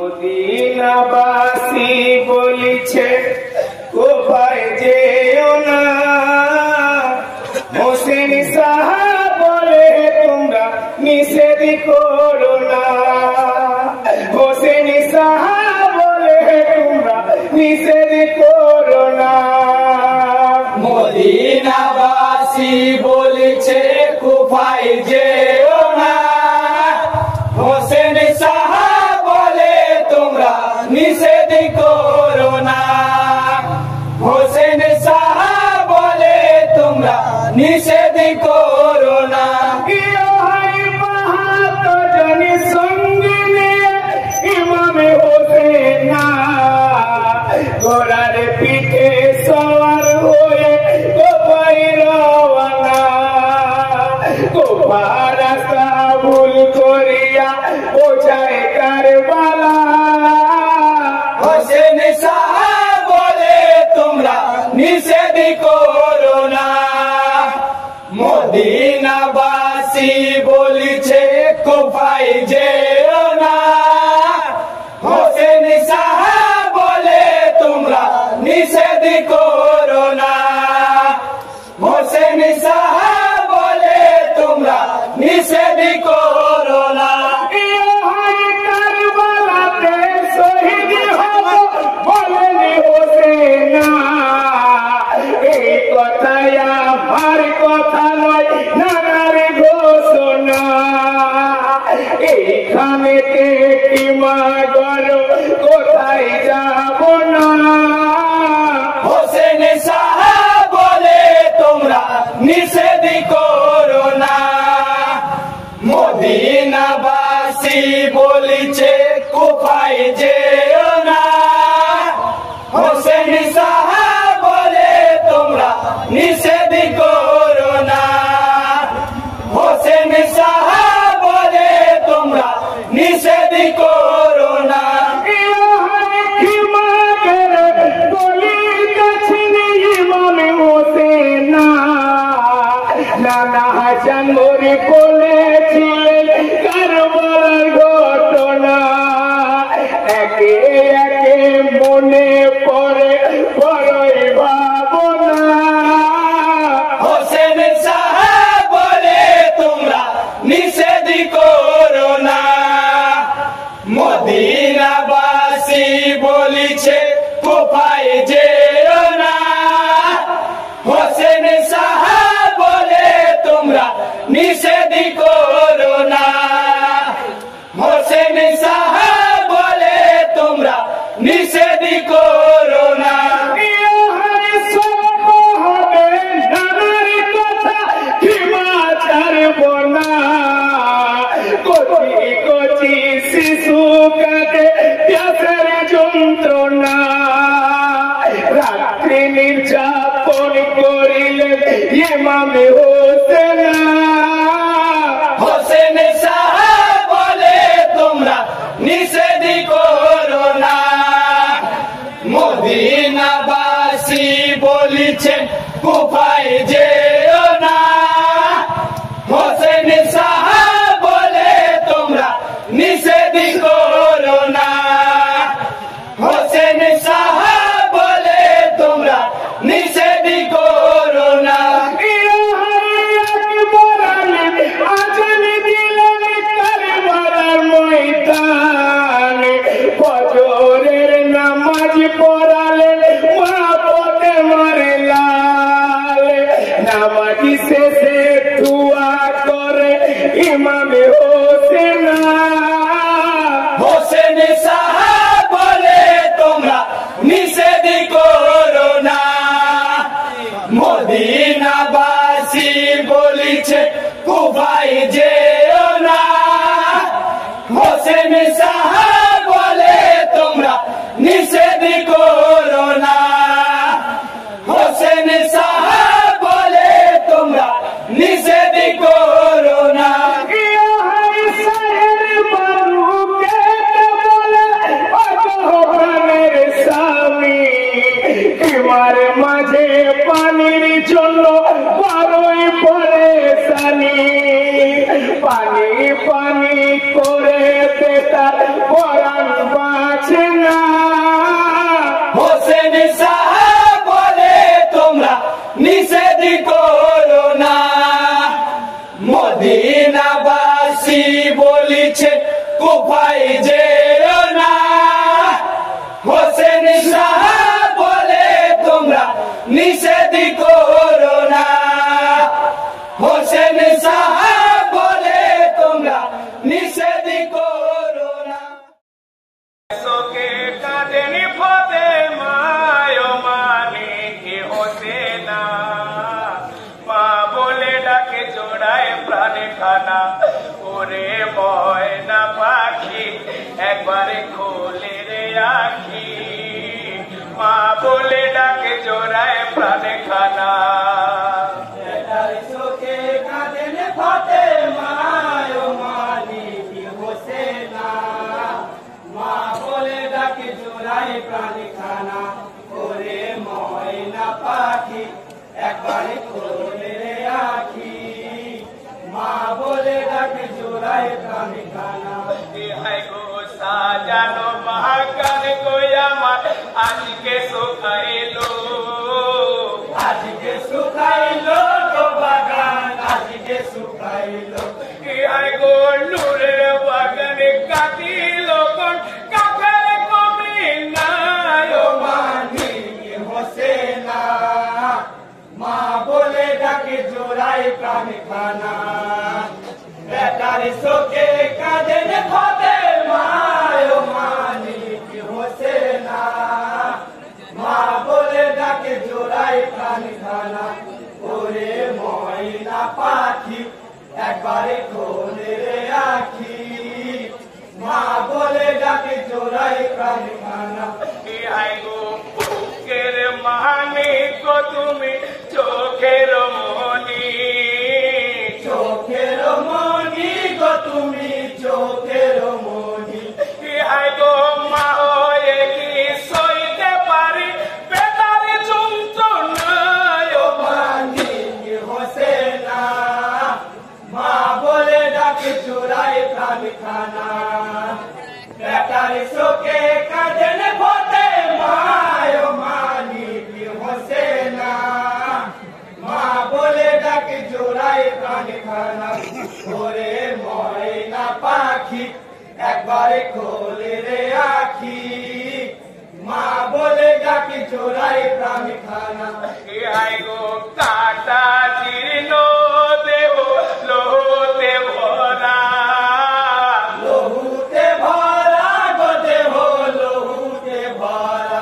মদিনাবাসী বলিছে কোথায় যেও না, হোসেন সাহাব বলে তোমরা নিষেধ করো না, হোসেন সাহাব বলে তোমরা নিষেধ করো না। মদিনাবাসী বলেছে কোথায় যেও না, হোসেন সাহাব বলে তোমরা নিষেধ করো না, হোসেন সাহাব বলে তোমরা নিষেধ করো না। ঘোড়ার পিঠে সওয়ার হয়ে কোপাই রওয়ানা, কোপা রাস্তা ভুল করিয়া পৌঁছায় কারবালা, হোসেন সাহাব বলে তোমরা নিষেধ করো না। মদিনাবাসী বলিছে কোথায় যেও না, হোসেন সাহাব বলে তোমরা নিষেধ করো না, হোসেন সাহাব বলে তোমরা নিষেধ করো না। কারবালাতে শহীদ হব বলেন হোসেন, এই কথাই আমার কথা নয় নানার ঘোষণা, এইখানেতে কি মা গরো কোথায় যাব না, হোসেন সাহাব বলে তোমরা নিষেধ করো না। মদিনাবাসী বলিছে কোথায় যেও না, হোসেন সাহাব বলে তোমরা নিষেধ করো না, হোসেন সাহাব বলে তোমরা নিষেধ করো না। নানা হাসান মরে বলেছিলেন কারবালার ঘটনা, একে একে মনে পড়ে বড়ই ভাবনা, হোসেন সাহাব বলে তোমরা নিষেধ করো না। মদিনাবাসী বলিছে কোথায় যেও না, হোসেন সাহাব বলে তোমরা নিষেধ করো না, হোসেন সাহাব বলে তোমরা নিষেধ করো না। শিশু কাটে প্যাসের যন্ত্রণা, রাত্রি নির্যাতন করিলেন ইমামে হোসেন, হোসেন সাহাব বলে তোমরা নিষেধ করো না। মদিনাবাসী বলিছে কোথায় যেও না, হোসেন সাহাব বলে তোমরা নিষেধ করো না, হোসেন সাহাব বলে তোমরা নিষেধ করো না। ফজরের নামাজ পড়ালেন মা পথে মারে লাল, নামাজি শেষে দুয়া করে ইমামে হোসেন, হোসেন সাহাব বলে তোমরা নিষেধ করো না। মদিনাবাসী বলিছে কোথায় যেও না, হোসেন সাহাব বলে তোমরা নিষেধ করো না, হোসেন সাহাব বলে তোমরা নিষেধ করো না। ভাই যেও না হোসেন শাহ বলে তোমরা নিষেধ করো না হোসেন শাহ বলে তোমরা নিষেধ করো না সোকে কাঁদেনি ফাতেমা ও মানিক হোসেনা মা বলে ডাকে জোড়ায় প্রাণে খানা ওরে ময়না পাখি একবারে খোলে রে আখি মা বলে ডাকে জোড়ায় প্রাণে খানা সোকে কাঁদেনি ফাতেমা ও মানিক হোসেনা মা বলে ডাকে জোড়ায় প্রাণে খানা ওরে ময়না পাখি একবারে খোলে রে আখি মা বলে ডাকে জোড়ায় প্রাণে খানা হাই গো সাজানো মহাকান কই আমার আজকে সুখাইলো আজকে সুখাইলো গো বাগান আজকে সুখাইলো হাই গো নূরের বাগানে কাটিল কোন কাফের কমি নাই ও মানিক হোসেনা মা বলে ডাকে জোড়ায় প্রাণে খানা বেটার শোকে কাঁদেন ফাতেমা ও মানিক হোসেনা মা বলে ডাকে জোড়ায় প্রাণে খানা ওরে ময়না পাখি একবারে খোলে রে আখি মা বলে ডাকে জোড়ায় প্রাণে খানা হাই গো বুকের মানিক তুমি চোখের মনি চোখের মনি গো তুমি চোখের মনি হাই গো মা হয়ে কি সইতে পারি বেতার যন্ত্রণা ও মানিক হোসেনা মা বলে ডাকে জোড়ায় প্রাণে খানা বেটার শোকে কাঁদেন ফাতেমা ও মানিক হোসেনা মা বলে ডাকে জোড়ায় প্রাণে খানা ওরে ময়না পাখি একবারে খোলে রে আখি মা বলে ডাকে জোড়ায় প্রাণে খানা হাই গো কাটা জীর্ণ দেহ লোহতে ভরা লহুতে ভরা গো দেহ লহুতে ভরা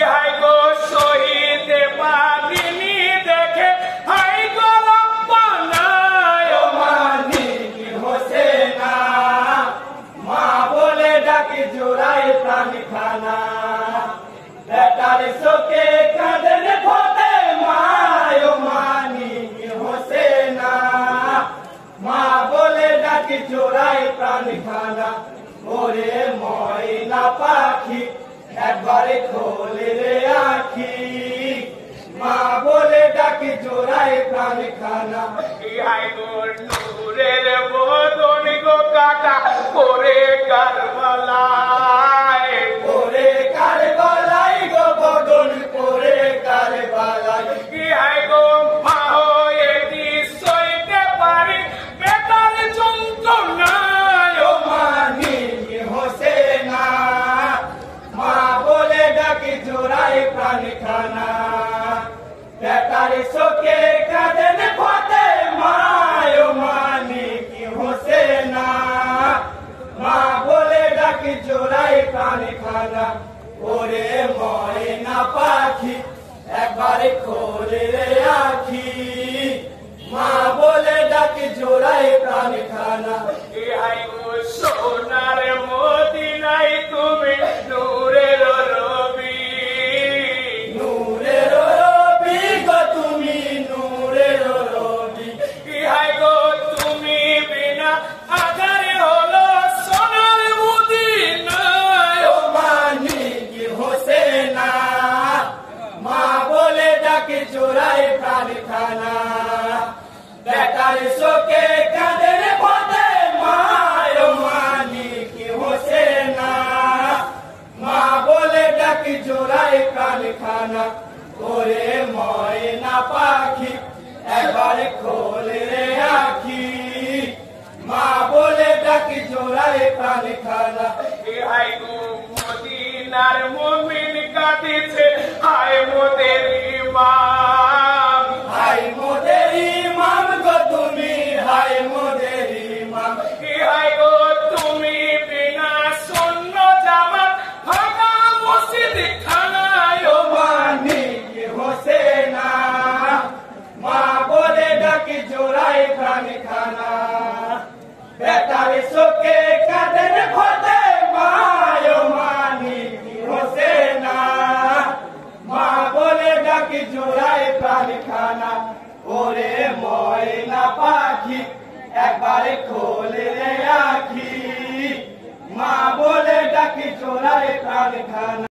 হাই গো শহীদে পারিনি দেখে হাই গো রব্বানায় ও মানিক হোসেনা মা বলে ডাকে জোড়ায় প্রাণে খানা বেটার শোকে কাঁদেন ফাতেমা ও মানিক হোসেনা মা বলে ডাকে জোড়ায় প্রাণে খানা ওরে ময়না পাখি একবারে খোলে রে আখি মা বলে ডাকে জোড়ায় প্রাণে খানা হাই গো নূরের বদন গো কাটা করে কারবালায় ওরে কারবালাই গো বদন করে কারবালাই হাই গো মা হয়ে কি সইতে পারি বেতার যন্ত্রণায় ও মানিক হোসেনা মা বলে ডাকে জোড়ায় প্রাণে খানা বেটার শোকে কাঁদেন ফাতেমা ও মানিক হোসেনা মা বলে ডাকে জোড়ায় প্রাণে খানা ওরে ময়না পাখি একবারে খোলে রে আখি মা বলে ডাকে জোড়ায় প্রাণে খানা হাই গো সোনার মদিনায় তুমি নূরের রবি নূরের রবি গো তুমি নূরের রবি হাই গো তুমি বিনা আধারে হলো সোনার মদিনায় ও মানিক হোসেনা মা বলে ডাকে জোড়ায় প্রাণে খানা বেটার শোকে কাঁদেন ফাতেমা ও মানিক হোসেনা জোড়ায় প্রাণ খানা। হায় গো মদিনার মুমিন কাঁদিছে, হায় মোদের ইমাম, হায় মোদের ইমাম গো তুমি, হায় মোদের ইমাম। হায় গো তুমি বিনা শূন্য জামাত ফাঁকা মসজিদ খানায় ও মানি হোসেনা, মা বলে ডাকি জোড়ায় প্রাণ খানা। বেটার শোকে কাঁদেন ফতে মা, ও মানি হোসেনা, মা বলে ডাকি জোড়ায় প্রাণ খানা। ওরে ময়না পাখি একবার খোলে রে আখি, মা বলে ডাকি জোড়ায় প্রাণ খানা।